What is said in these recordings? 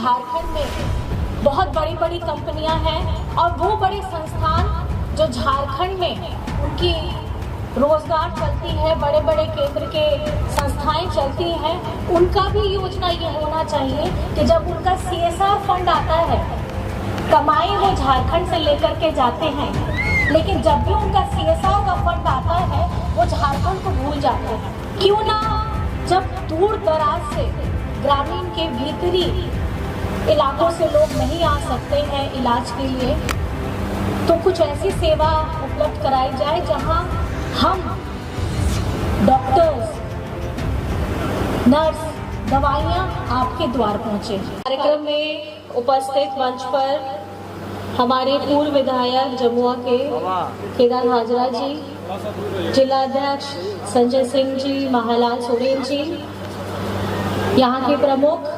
झारखंड में बहुत बड़ी बड़ी कंपनियां हैं और वो बड़े संस्थान जो झारखंड में उनकी रोजगार चलती है, बड़े बड़े केंद्र के संस्थाएं चलती हैं, उनका भी योजना ये होना चाहिए कि जब उनका CSR फंड आता है, कमाई वो झारखंड से लेकर के जाते हैं, लेकिन जब भी उनका CSR का फंड आता है वो झारखंड को भूल जाते हैं। क्यों ना जब दूर दराज से ग्रामीण के भीतरी इलाकों से लोग नहीं आ सकते हैं इलाज के लिए, तो कुछ ऐसी सेवा उपलब्ध कराई जाए जहां हम डॉक्टर्स, नर्स, दवाइयां आपके द्वार पहुंचे। कार्यक्रम में उपस्थित मंच पर हमारे पूर्व विधायक जमुआ के केदार हाजरा जी, जिला अध्यक्ष संजय सिंह जी, महालाल सोरेन जी, यहाँ के प्रमुख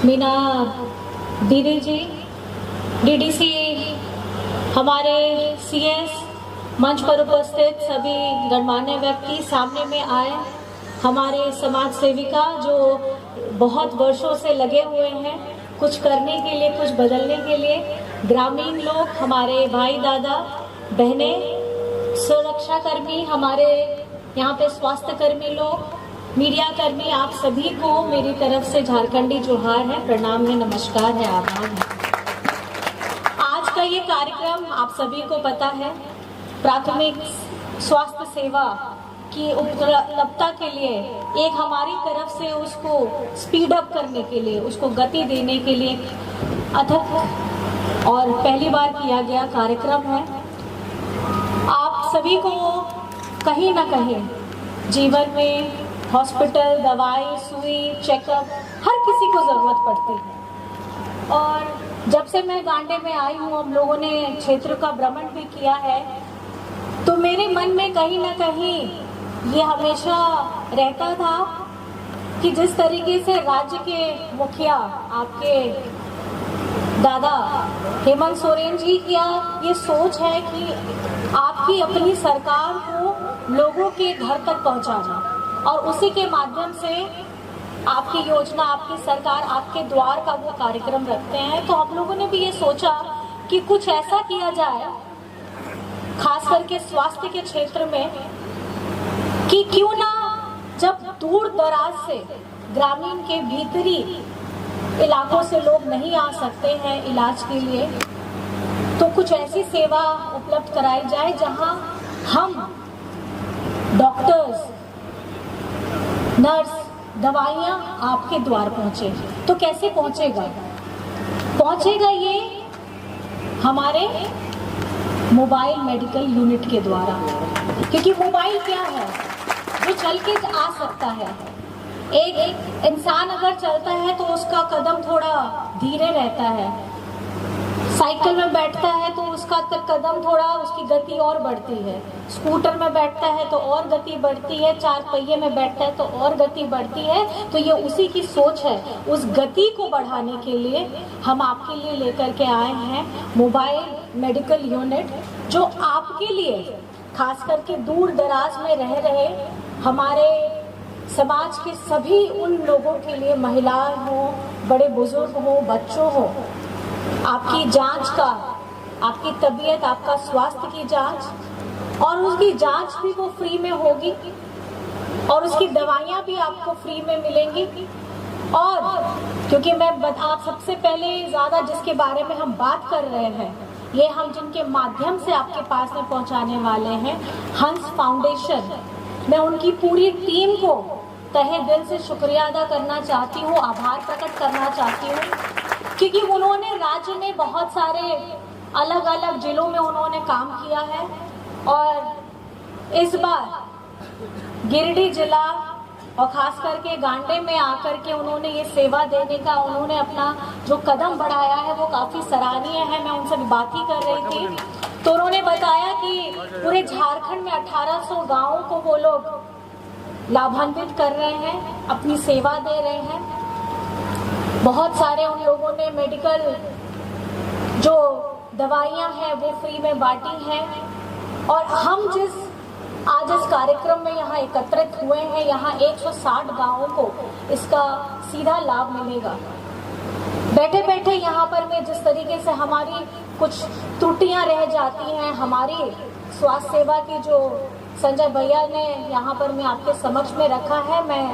मीना दीदी जी, DDC, हमारे CS, मंच पर उपस्थित सभी गणमान्य व्यक्ति, सामने में आए हमारे समाज सेविका जो बहुत वर्षों से लगे हुए हैं कुछ करने के लिए, कुछ बदलने के लिए, ग्रामीण लोग, हमारे भाई दादा बहनें, सुरक्षा कर्मी, हमारे यहाँ पे स्वास्थ्य कर्मी लोग, मीडिया कर्मी, आप सभी को मेरी तरफ से झारखंडी जोहार है, प्रणाम है, नमस्कार है, आभार है। आज का ये कार्यक्रम आप सभी को पता है, प्राथमिक स्वास्थ्य सेवा की उपलब्धता के लिए एक हमारी तरफ से उसको स्पीड अप करने के लिए, उसको गति देने के लिए अथक और पहली बार किया गया कार्यक्रम है। आप सभी को कहीं ना कहीं जीवन में हॉस्पिटल, दवाई, सुई, चेकअप हर किसी को ज़रूरत पड़ती है। और जब से मैं गांडे में आई हूँ, हम लोगों ने क्षेत्र का भ्रमण भी किया है, तो मेरे मन में कहीं ना कहीं ये हमेशा रहता था कि जिस तरीके से राज्य के मुखिया आपके दादा हेमंत सोरेन जी की ये सोच है कि आपकी अपनी सरकार को लोगों के घर तक पहुंचाना और उसी के माध्यम से आपकी योजना, आपकी सरकार आपके द्वार का वो कार्यक्रम रखते हैं। तो हम लोगों ने भी ये सोचा कि कुछ ऐसा किया जाए, खास करके स्वास्थ्य के क्षेत्र में, कि क्यों ना जब दूर दराज से ग्रामीण के भीतरी इलाकों से लोग नहीं आ सकते हैं इलाज के लिए, तो कुछ ऐसी सेवा उपलब्ध कराई जाए जहां हम डॉक्टर्स, नर्स, दवाइयां आपके द्वार पहुंचे। तो कैसे पहुंचेगा? पहुंचेगा ये हमारे मोबाइल मेडिकल यूनिट के द्वारा, क्योंकि मोबाइल क्या है, जो चल के आ सकता है। एक इंसान अगर चलता है तो उसका कदम थोड़ा धीरे रहता है, साइकिल में बैठता है तो उसका कदम थोड़ा, उसकी गति और बढ़ती है, स्कूटर में बैठता है तो और गति बढ़ती है, चार पहिए में बैठता है तो और गति बढ़ती है। तो ये उसी की सोच है, उस गति को बढ़ाने के लिए हम आपके लिए लेकर के आए हैं मोबाइल मेडिकल यूनिट, जो आपके लिए खास करके दूर दराज में रह रहे हमारे समाज के सभी उन लोगों के लिए, महिलाएं हो, बड़े बुजुर्ग हो, बच्चों हो, आपकी जांच का, आपकी तबीयत, आपका स्वास्थ्य की जांच, और उसकी जांच भी वो फ्री में होगी और उसकी दवाइयाँ भी आपको फ्री में मिलेंगी। और क्योंकि आप सबसे पहले ज़्यादा जिसके बारे में हम बात कर रहे हैं, ये हम जिनके माध्यम से आपके पास में पहुंचाने वाले हैं, हंस फाउंडेशन। मैं उनकी पूरी टीम को तहे दिल से शुक्रिया अदा करना चाहती हूँ, आभार प्रकट करना चाहती हूँ, क्योंकि उन्होंने राज्य में बहुत सारे अलग अलग जिलों में उन्होंने काम किया है और इस बार गिरिडीह जिला और खास करके गांडे में आकर के उन्होंने ये सेवा देने का, उन्होंने अपना जो कदम बढ़ाया है वो काफ़ी सराहनीय है। मैं उनसे भी बात ही कर रही थी, तो उन्होंने बताया कि पूरे झारखंड में 1800 गाँवों को वो लोग लाभान्वित कर रहे हैं, अपनी सेवा दे रहे हैं। बहुत सारे उन लोगों ने मेडिकल जो दवाइयाँ हैं वो फ्री में बांटी हैं। और हम आज इस कार्यक्रम में यहाँ एकत्रित हुए हैं, यहाँ 160 गांवों को इसका सीधा लाभ मिलेगा। बैठे बैठे यहाँ पर में जिस तरीके से हमारी कुछ त्रुटियां रह जाती हैं, हमारी स्वास्थ्य सेवा की जो संजय भैया ने यहाँ पर मैं आपके समक्ष में रखा है, मैं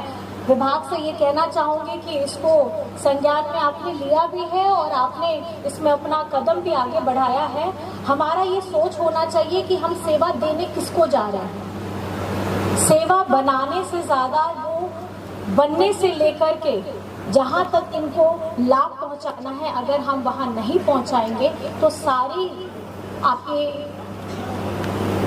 विभाग से ये कहना चाहूंगी कि इसको संज्ञान में आपने लिया भी है और आपने इसमें अपना कदम भी आगे बढ़ाया है। हमारा ये सोच होना चाहिए कि हम सेवा देने किसको जा रहे हैं। सेवा बनाने से ज्यादा वो बनने से लेकर के जहाँ तक इनको लाभ पहुँचाना है, अगर हम वहाँ नहीं पहुँचाएंगे तो सारी आपकी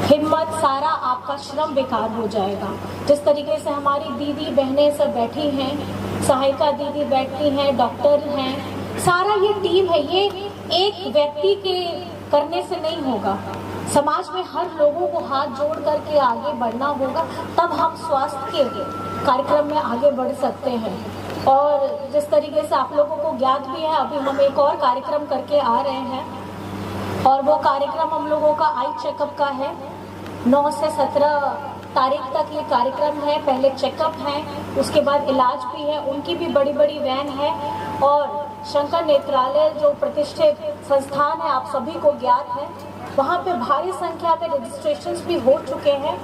हिम्मत, सारा आपका श्रम बेकार हो जाएगा। जिस तरीके से हमारी दीदी बहनें सब बैठी हैं, सहायिका दीदी बैठी हैं, डॉक्टर हैं, सारा ये टीम है, ये एक व्यक्ति के करने से नहीं होगा। समाज में हर लोगों को हाथ जोड़ करके आगे बढ़ना होगा, तब हम स्वास्थ्य के कार्यक्रम में आगे बढ़ सकते हैं। और जिस तरीके से आप लोगों को ज्ञात भी है, अभी हम एक और कार्यक्रम करके आ रहे हैं और वो कार्यक्रम हम लोगों का आई चेकअप का है। 9 से 17 तारीख तक ये कार्यक्रम है। पहले चेकअप है, उसके बाद इलाज भी है। उनकी भी बड़ी बड़ी वैन है और शंकर नेत्रालय जो प्रतिष्ठित संस्थान है, आप सभी को ज्ञात है, वहाँ पे भारी संख्या में रजिस्ट्रेशंस भी हो चुके हैं।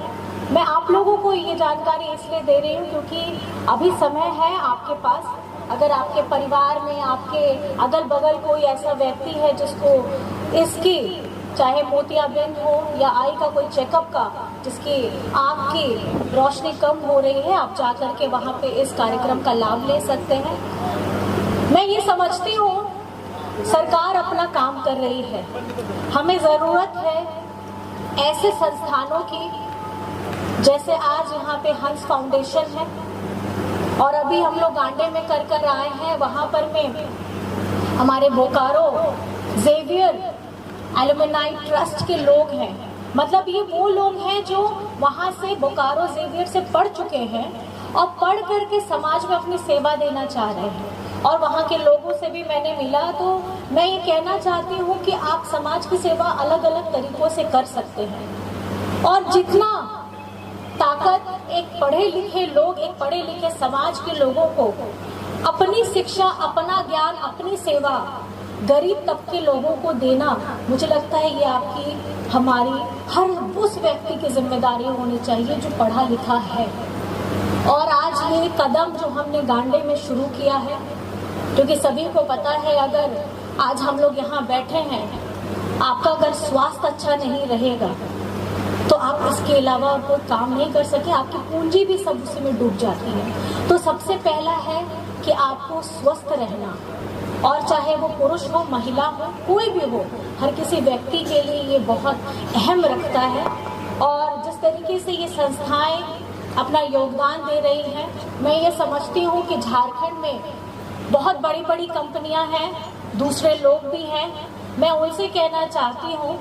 मैं आप लोगों को ये जानकारी इसलिए दे रही हूँ क्योंकि अभी समय है आपके पास। अगर आपके परिवार में, आपके अगल बगल कोई ऐसा व्यक्ति है जिसको इसकी चाहे मोतियाबिंद हो या आई का कोई चेकअप का, जिसकी आँख की रोशनी कम हो रही है, आप जाकर के वहाँ पे इस कार्यक्रम का लाभ ले सकते हैं। मैं ये समझती हूँ सरकार अपना काम कर रही है, हमें ज़रूरत है ऐसे संस्थानों की, जैसे आज यहाँ पे हंस फाउंडेशन है और अभी हम लोग गांडे में कर आए हैं। वहाँ पर में हमारे बोकारो जेवियर एलुमनाई ट्रस्ट के लोग हैं, मतलब ये वो लोग हैं जो वहाँ से बोकारो जेवियर से पढ़ चुके हैं और पढ़ करके समाज में अपनी सेवा देना चाह रहे हैं। और वहाँ के लोगों से भी मैंने मिला, तो मैं ये कहना चाहती हूँ कि आप समाज की सेवा अलग अलग तरीकों से कर सकते हैं और जितना ताकत एक पढ़े लिखे लोग, एक पढ़े लिखे समाज के लोगों को अपनी शिक्षा, अपना ज्ञान, अपनी सेवा गरीब तबके लोगों को देना, मुझे लगता है ये आपकी, हमारी, हर उस व्यक्ति की जिम्मेदारी होनी चाहिए जो पढ़ा लिखा है। और आज ये कदम जो हमने गांडे में शुरू किया है, क्योंकि सभी को पता है अगर आज हम लोग यहाँ बैठे हैं, आपका अगर स्वास्थ्य अच्छा नहीं रहेगा तो आप इसके अलावा और कोई काम नहीं कर सके, आपकी पूंजी भी सब उसी में डूब जाती है। तो सबसे पहला है कि आपको स्वस्थ रहना, और चाहे वो पुरुष हो, महिला हो, कोई भी हो, हर किसी व्यक्ति के लिए ये बहुत अहम रखता है। और जिस तरीके से ये संस्थाएं अपना योगदान दे रही हैं, मैं ये समझती हूँ कि झारखंड में बहुत बड़ी बड़ी कंपनियां हैं, दूसरे लोग भी हैं। मैं उनसे कहना चाहती हूँ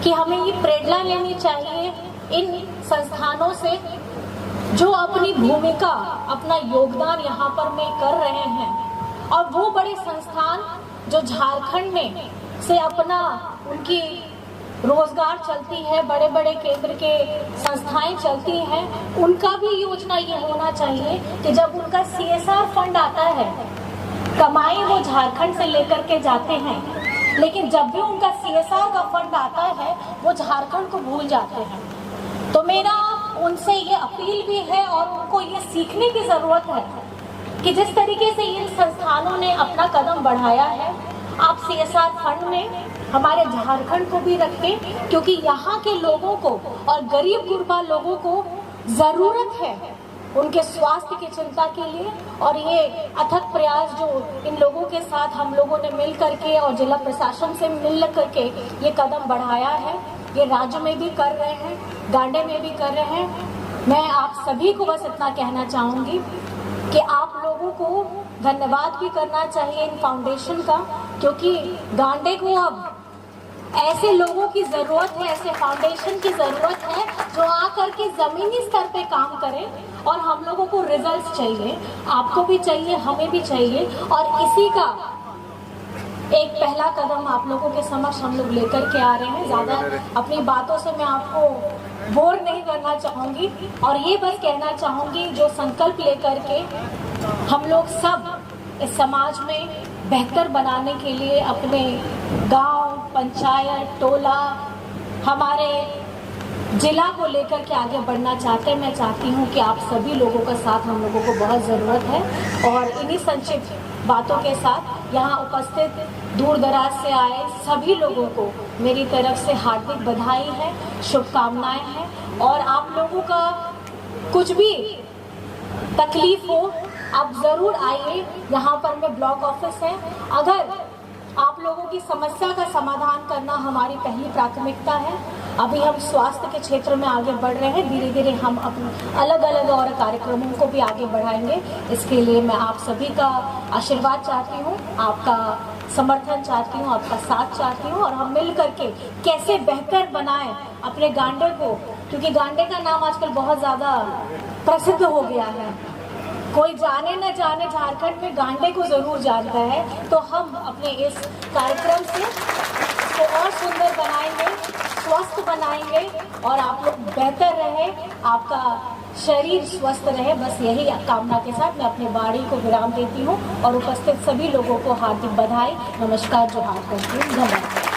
कि हमें ये प्रेरणा लेनी चाहिए इन संस्थानों से जो अपनी भूमिका, अपना योगदान यहाँ पर में कर रहे हैं, और वो बड़े संस्थान जो झारखंड में से अपना, उनकी रोजगार चलती है, बड़े बड़े केंद्र के संस्थाएं चलती हैं, उनका भी योजना ये होना चाहिए कि जब उनका CSR फंड आता है, कमाई वो झारखंड से लेकर के जाते हैं, लेकिन जब भी उनका CSR का फंड आता है वो झारखंड को भूल जाते हैं। तो मेरा उनसे ये अपील भी है और उनको ये सीखने की जरूरत है कि जिस तरीके से इन संस्थानों ने अपना कदम बढ़ाया है, आप CSR फंड में हमारे झारखंड को भी रखें, क्योंकि यहाँ के लोगों को और गरीब गुरबा लोगों को जरूरत है उनके स्वास्थ्य की चिंता के लिए। और ये अथक प्रयास जो इन लोगों के साथ हम लोगों ने मिल करके और जिला प्रशासन से मिल करके ये कदम बढ़ाया है, ये राज्य में भी कर रहे हैं, गांडे में भी कर रहे हैं। मैं आप सभी को बस इतना कहना चाहूँगी कि आप लोगों को धन्यवाद भी करना चाहिए इन फाउंडेशन का, क्योंकि गांडे को अब ऐसे लोगों की जरूरत है, ऐसे फाउंडेशन की जरूरत है जो आकर के जमीनी स्तर पे काम करें। और हम लोगों को रिजल्ट्स चाहिए, आपको भी चाहिए, हमें भी चाहिए, और इसी का एक पहला कदम आप लोगों के समक्ष हम लोग लेकर के आ रहे हैं। ज्यादा अपनी बातों से मैं आपको बोर नहीं करना चाहूंगी और ये बस कहना चाहूंगी, जो संकल्प लेकर के हम लोग सब इस समाज में बेहतर बनाने के लिए अपने गांव, पंचायत, टोला, हमारे जिला को लेकर के आगे बढ़ना चाहते हैं। मैं चाहती हूं कि आप सभी लोगों का साथ हम लोगों को बहुत ज़रूरत है। और इन्हीं संक्षिप्त बातों के साथ यहाँ उपस्थित दूर दराज से आए सभी लोगों को मेरी तरफ से हार्दिक बधाई है, शुभकामनाएं हैं। और आप लोगों का कुछ भी तकलीफ हो, आप ज़रूर आइए। यहाँ पर में ब्लॉक ऑफिस है। अगर आप लोगों की समस्या का समाधान करना हमारी पहली प्राथमिकता है। अभी हम स्वास्थ्य के क्षेत्र में आगे बढ़ रहे हैं, धीरे धीरे हम अपने अलग अलग और कार्यक्रमों को भी आगे बढ़ाएंगे। इसके लिए मैं आप सभी का आशीर्वाद चाहती हूँ, आपका समर्थन चाहती हूँ, आपका साथ चाहती हूँ। और हम मिल करके कैसे बेहतर बनाएं अपने गांडे को, क्योंकि गांडे का नाम आजकल बहुत ज़्यादा प्रसिद्ध हो गया है। कोई जाने न जाने झारखंड में गांडे को ज़रूर जानता है। तो हम अपने इस कार्यक्रम से इसको और सुंदर बनाएंगे, स्वस्थ बनाएंगे और आप लोग बेहतर रहे, आपका शरीर स्वस्थ रहे। बस यही कामना के साथ मैं अपनी वाणी को विराम देती हूँ और उपस्थित सभी लोगों को हार्दिक बधाई, नमस्कार, जोहार करती हूँ। धन्यवाद।